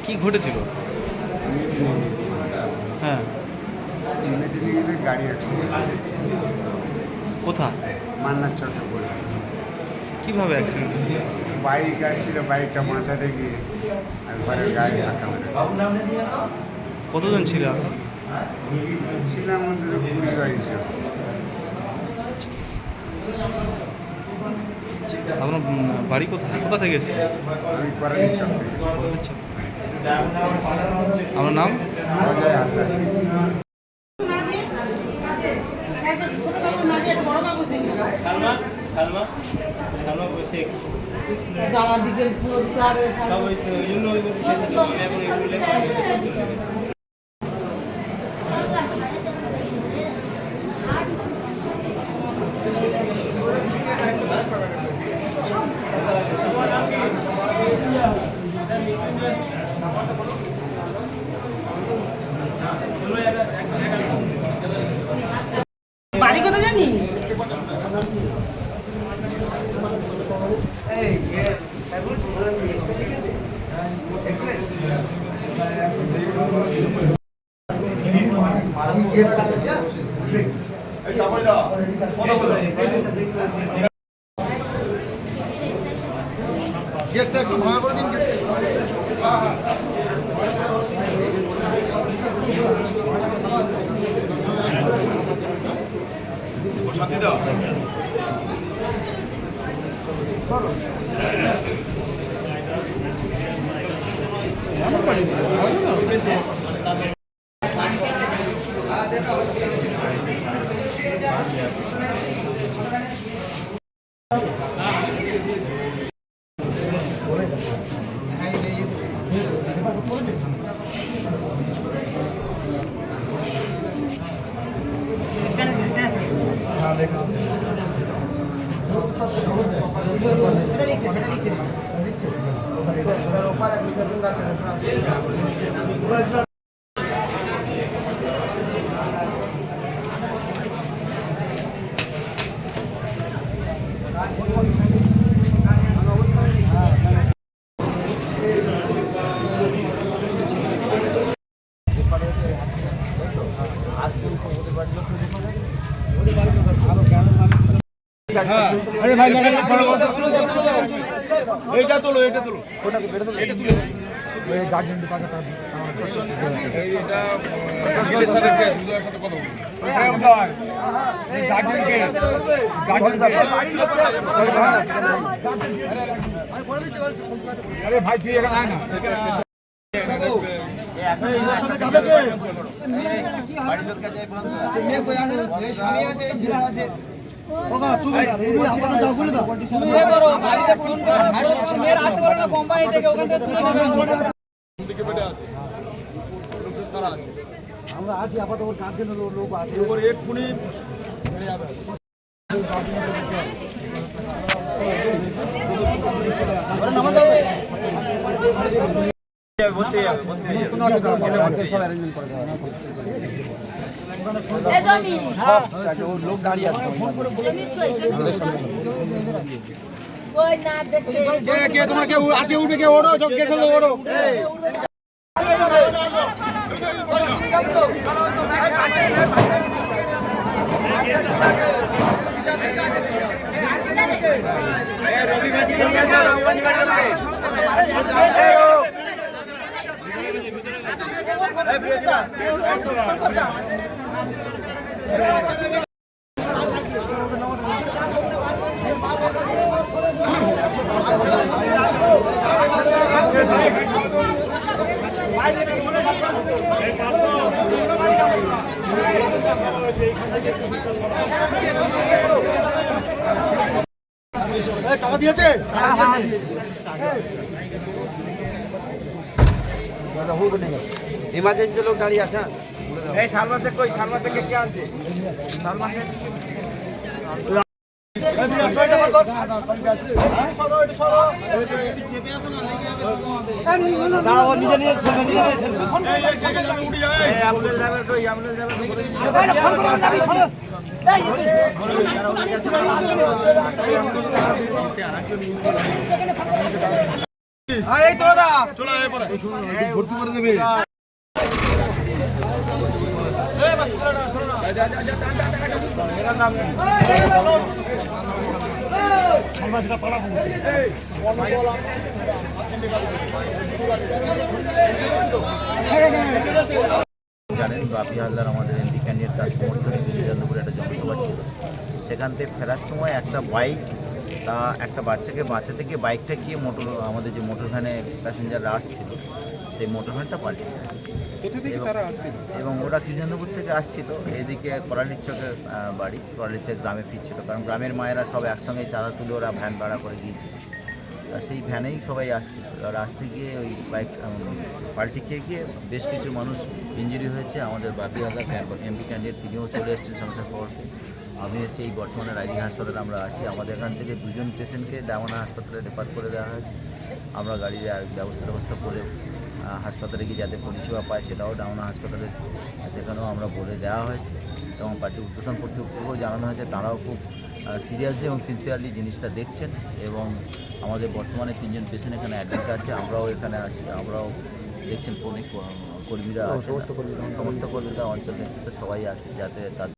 কি ঘটেছিল? হ্যাঁ, গাড়ি অ্যাক্সিডেন্ট কোথা? মান্নার চটে পড়ে কিভাবে অ্যাক্সিডেন্ট? বাইক আসছিল, বাইকটা বাঁচাতে গিয়ে একবারের গায়ে ধাক্কা মেরে। কতজন ছিল? ছিলাম অন্তত 20-22 জন। আপনার বাড়ি কোথায়, কোথা থেকে এসেছে? আমি করালি চক থেকে। আমার নাম? অজয় হালদার। সালমা সালমা সালমা বসে আমার ডিটেলস পুরো দিতে হবে সব ওই জন্য ওই বলছি শেষ হতে হবে এবং এগুলো লেখা বাড়ি কোথায় জানি গেটটা একটু ভাঙা করে দিন। শান্তি দাও এটা তোলো এটা তোলো ওটা তো বেরোতো এটা তুলে ওই গার্ডেন দোকানটা এইটা গেলের সাথে গিয়ে সুদার সাথে কথা বলি হ্যাঁ ভাই এই গার্ডেন কে গার্ডেন আরে ভাই তুই এখানে আয় না আমরা আছি আপাতত গার্জেন লোক আছে এক্ষুনি লোক দাঁড়িয়ে আছে তোমার কেউ আগে উঠবে কেউ ওড়ো গেট ফেলে ওড়ো টাকা দিয়েছে ইমার্জেন্সি লোক দাঁড়িয়ে আছে এই সালমাসে কই সালমাসে কে কে আছে সালমাসে এই তো দাদা চলো এরপরে ভর্তি করে দেবে জানেন বাপি হালদার আমাদের এমপি ক্যান্ডিডেট তার সমর্থনে শ্রীচন্দ্রপুরে একটা জনসভা ছিল। সেখান থেকে ফেরার সময় একটা বাইক একটা বাচ্চাকে বাঁচাতে গিয়ে বাইকটা গিয়ে আমাদের যে মোটর ভ্যানে প্যাসেঞ্জাররা আসছিল সেই মোটর ভ্যানটা পাল্টে যায় এবং ওরা কৃষ্ণনগর থেকে আসছিল এদিকে করালির চকের বাড়ি করালির চক গ্রামে ফিরছিল, কারণ গ্রামের মায়েরা সব একসঙ্গে চাঁদা তুলে ওরা ভ্যান ভাড়া করে গিয়েছিল। আর সেই ভ্যানেই সবাই আসছিল, আর আসতে গিয়ে ওই বাইক পাল্টি খেয়ে গিয়ে বেশ কিছু মানুষ ইঞ্জুরি হয়েছে। আমাদের বাপি হালদার এমপি ক্যান্ডিডেট তিনিও চলে এসেছেন সমস্যার খবরকে। আমি এসে এই বর্তমানে রাইজিং হাসপাতালে আমরা আছি। আমাদের এখান থেকে দুজন পেশেন্টকে ডায়মন্ড হাসপাতালে রেফার করে দেওয়া হয়েছে। আমরা গাড়ির ব্যবস্থা করে হাসপাতালে গিয়ে যাতে পরিষেবা পায় সেটাও ডায়মন্ড হাসপাতালে সেখানেও আমরা বলে দেওয়া হয়েছে এবং পার্টি উদ্বোধন কর্তৃপক্ষকেও জানানো হয়েছে। তারাও খুব সিরিয়াসলি এবং সিনসিয়ারলি জিনিসটা দেখছেন এবং আমাদের বর্তমানে 3জন পেশেন্ট এখানে অ্যাডমিট আছে, আমরাও এখানে আছি। আমরাও দেখছেন অনেক কর্মীরা সমস্ত কর্মীরা অঞ্চল নেতৃত্ব সবাই আছে যাতে তাদের